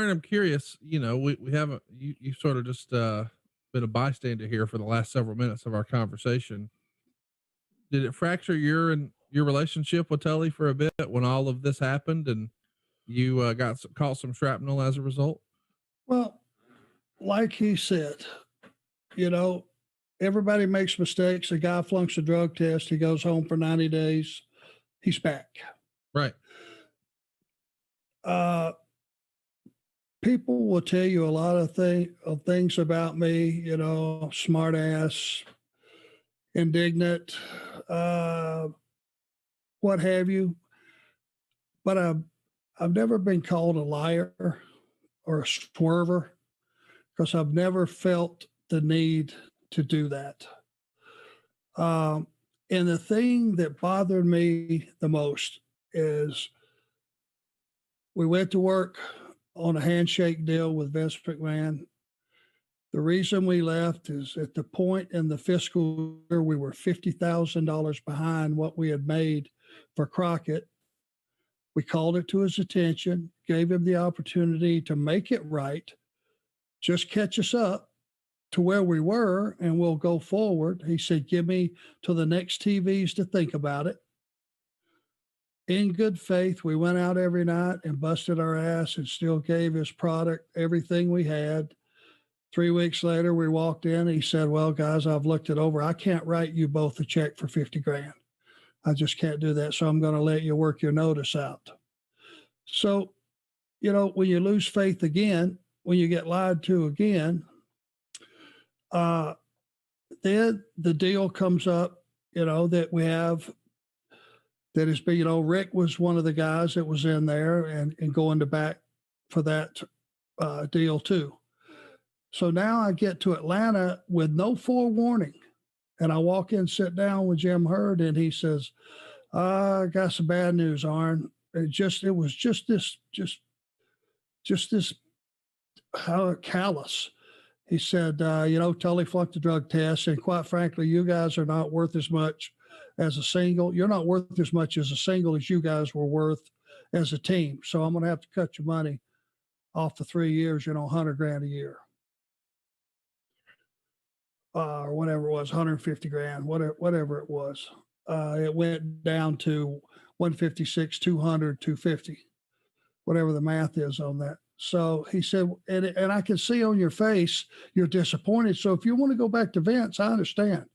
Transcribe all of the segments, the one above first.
Arn, I'm curious, we haven't, you sort of just, been a bystander here for the last several minutes of our conversation. Did it fracture your relationship with Tully for a bit when all of this happened and you, caught some shrapnel as a result? Well, like he said, you know, everybody makes mistakes. A guy flunks a drug test. He goes home for 90 days. He's back. Right. Uh, People will tell you a lot of things about me, smart ass, indignant, uh, what have you. But I've never been called a liar or a swerver because I've never felt the need to do that. And the thing that bothered me the most is we went to work on a handshake deal with Vince McMahon. The reason we left is at the point in the fiscal year, we were $50,000 behind what we had made for Crockett. We called it to his attention, gave him the opportunity to make it right, just catch us up to where we were, and we'll go forward. He said, give me till the next TVs to think about it. In good faith, we went out every night and busted our ass and still gave his product everything we had. 3 weeks later, we walked in. He said, well, guys, I've looked it over. I can't write you both a check for 50 grand. I just can't do that. So I'm going to let you work your notice out. So, when you lose faith again, when you get lied to again, then the deal comes up, that we have that has been, Rick was one of the guys that was in there and going to bat for that deal too. So now I get to Atlanta with no forewarning, and I walk in, sit down with Jim Hurd, and he says, I got some bad news, Arn. It was just this how callous. He said, Tully flunked the drug test, and quite frankly, you guys are not worth as much as a single. You're not worth as much as a single as you guys were worth as a team. So I'm going to have to cut your money off for 3 years, $100 grand a year. Or whatever it was, 150 grand, whatever it was. It went down to 156, 200, 250, whatever the math is on that. So he said, and I can see on your face, you're disappointed. So if you want to go back to Vince, I understand.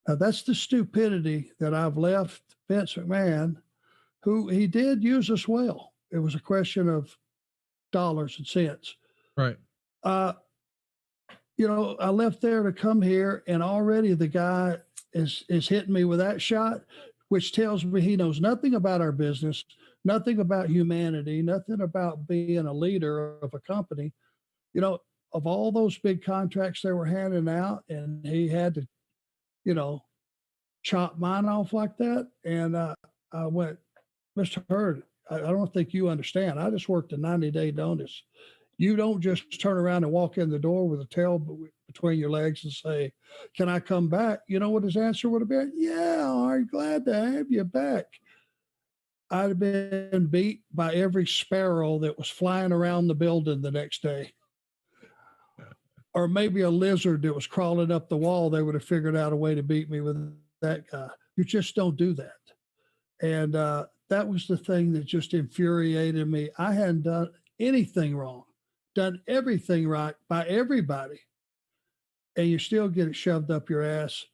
Now that's the stupidity that I've left Vince McMahon, who he did use us well. It was a question of dollars and cents. Right. I left there to come here, and already the guy is hitting me with that shot, which tells me he knows nothing about our business, nothing about humanity, nothing about being a leader of a company. Of all those big contracts they were handing out, and he had to, chop mine off like that. And I went, Mr. Hurd, I don't think you understand. I just worked a 90-day notice. You don't just turn around and walk in the door with a tail between your legs and say, can I come back? You know what his answer would have been? Yeah, I'm glad to have you back. I'd have been beat by every sparrow that was flying around the building the next day. Or maybe a lizard that was crawling up the wall. They would have figured out a way to beat me with that guy. You just don't do that. And that was the thing that just infuriated me. I hadn't done anything wrong. Done everything right by everybody, and you still get it shoved up your ass.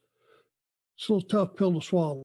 It's a little tough pill to swallow.